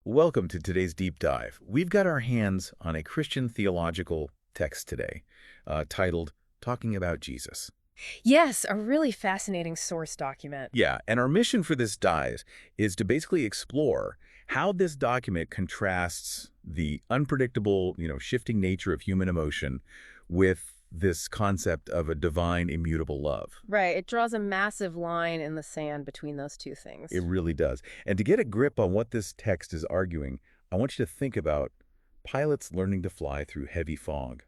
Welcome to today's deep dive. We've got our hands on a Christian theological text today titled Talking About Jesus. Yes, a really fascinating source document. Yeah, and our mission for this dive is to basically explore how this document contrasts the unpredictable, shifting nature of human emotion with this concept of a divine, immutable love. Right, it draws a massive line in the sand between those two things. It really does. And to get a grip on what this text is arguing, I want you to think about pilots learning to fly through heavy fog.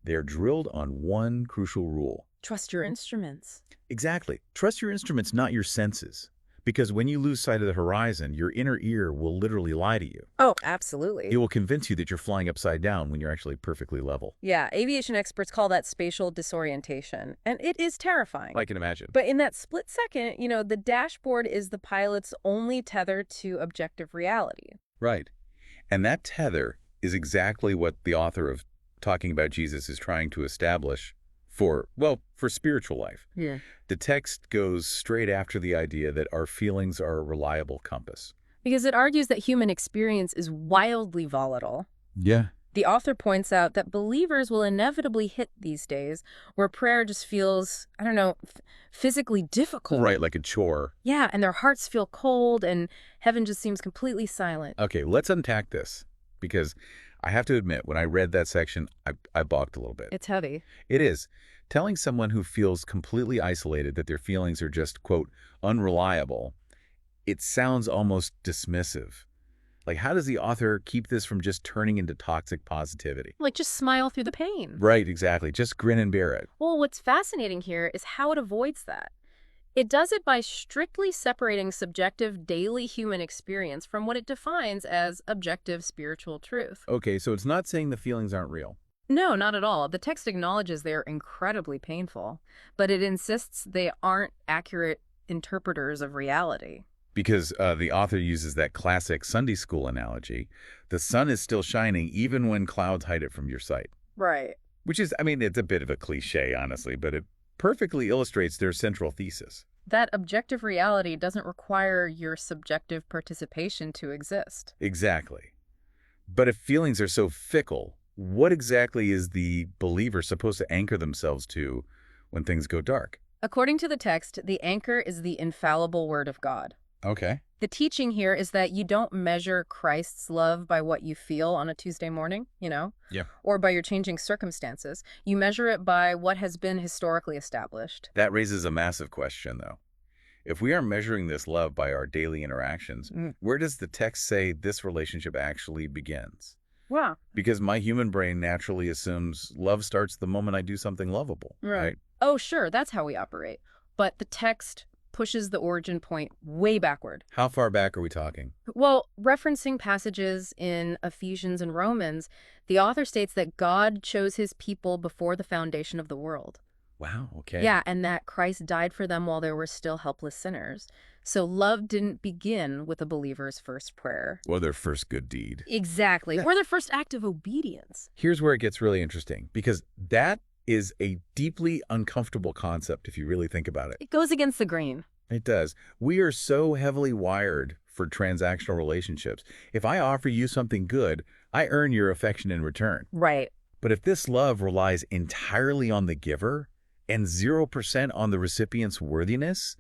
They're drilled on one crucial rule. Trust your instruments. Exactly. Trust your instruments, not your senses. Because when you lose sight of the horizon, your inner ear will literally lie to you. Oh, absolutely. It will convince you that you're flying upside down when you're actually perfectly level. Yeah, aviation experts call that spatial disorientation, and it is terrifying. I can imagine. But in that split second, the dashboard is the pilot's only tether to objective reality. Right. And that tether is exactly what the author of Talking About Jesus is trying to establish for spiritual life. Yeah. The text goes straight after the idea that our feelings are a reliable compass. Because it argues that human experience is wildly volatile. Yeah. The author points out that believers will inevitably hit these days where prayer just feels, physically difficult. Right, like a chore. Yeah, and their hearts feel cold and heaven just seems completely silent. Okay, let's unpack this, because I have to admit, when I read that section, I balked a little bit. It's heavy. It is. Telling someone who feels completely isolated that their feelings are just, quote, unreliable, it sounds almost dismissive. Like, how does the author keep this from just turning into toxic positivity? Like, just smile through the pain. Right, exactly. Just grin and bear it. Well, what's fascinating here is how it avoids that. It does it by strictly separating subjective daily human experience from what it defines as objective spiritual truth. Okay, so it's not saying the feelings aren't real. No, not at all. The text acknowledges they are incredibly painful, but it insists they aren't accurate interpreters of reality. Because the author uses that classic Sunday school analogy. The sun is still shining even when clouds hide it from your sight. Right. Which is, it's a bit of a cliche, honestly, but it perfectly illustrates their central thesis. That objective reality doesn't require your subjective participation to exist. Exactly. But if feelings are so fickle, what exactly is the believer supposed to anchor themselves to when things go dark? According to the text, the anchor is the infallible word of God. Okay. The teaching here is that you don't measure Christ's love by what you feel on a Tuesday morning, Yeah. or by your changing circumstances. You measure it by what has been historically established. That raises a massive question, though. If we are measuring this love by our daily interactions, where does the text say this relationship actually begins? Wow. Because my human brain naturally assumes love starts the moment I do something lovable, right? Oh, sure, that's how we operate. But the text pushes the origin point way backward. How far back are we talking? Well, referencing passages in Ephesians and Romans, the author states that God chose his people before the foundation of the world. Wow, okay. Yeah, and that Christ died for them while they were still helpless sinners. So love didn't begin with a believer's first prayer. Or their first good deed. Exactly. Or their first act of obedience. Here's where it gets really interesting, because that is a deeply uncomfortable concept if you really think about it. It goes against the grain. It does. We are so heavily wired for transactional relationships. If I offer you something good, I earn your affection in return. Right. But if this love relies entirely on the giver and 0% on the recipient's worthiness,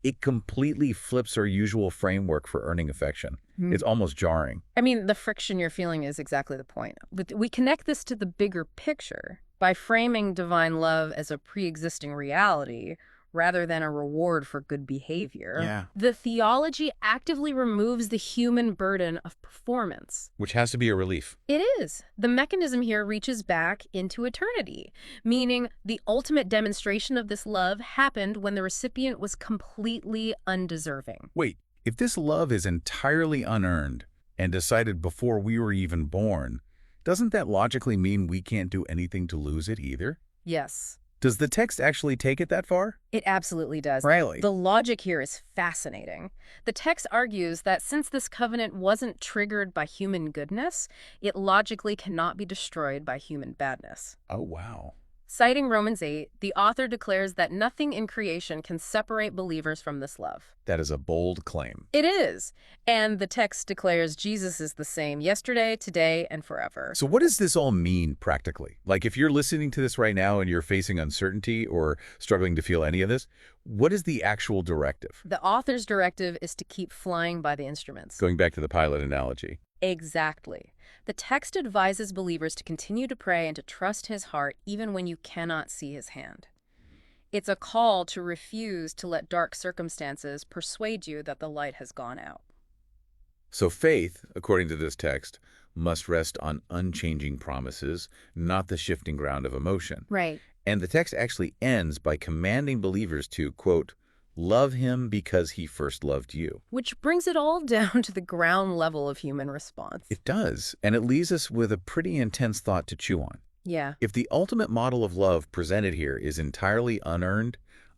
it completely flips our usual framework for earning affection. It's almost jarring. The friction you're feeling is exactly the point. But we connect this to the bigger picture by framing divine love as a pre-existing reality rather than a reward for good behavior. Yeah. The theology actively removes the human burden of performance. Which has to be a relief. It is. The mechanism here reaches back into eternity, meaning the ultimate demonstration of this love happened when the recipient was completely undeserving. Wait, if this love is entirely unearned and decided before we were even born, doesn't that logically mean we can't do anything to lose it either? Yes. Does the text actually take it that far? It absolutely does. Really? The logic here is fascinating. The text argues that since this covenant wasn't triggered by human goodness, it logically cannot be destroyed by human badness. Oh, wow. Citing Romans 8, the author declares that nothing in creation can separate believers from this love. That is a bold claim. It is. And the text declares Jesus is the same yesterday, today, and forever. So what does this all mean practically? Like if you're listening to this right now and you're facing uncertainty or struggling to feel any of this, what is the actual directive? The author's directive is to keep flying by the instruments. Going back to the pilot analogy. Exactly. The text advises believers to continue to pray and to trust his heart even when you cannot see his hand. It's a call to refuse to let dark circumstances persuade you that the light has gone out. So faith, according to this text, must rest on unchanging promises, not the shifting ground of emotion. Right. And the text actually ends by commanding believers to, quote, love him because he first loved you. Which brings it all down to the ground level of human response. It does, and it leaves us with a pretty intense thought to chew on. Yeah. If the ultimate model of love presented here is entirely unearned,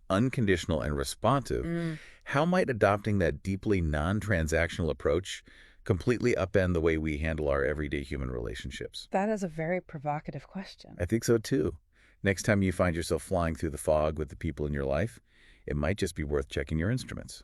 unconditional, and responsive, how might adopting that deeply non-transactional approach completely upend the way we handle our everyday human relationships? That is a very provocative question. I think so too. Next time you find yourself flying through the fog with the people in your life, it might just be worth checking your instruments.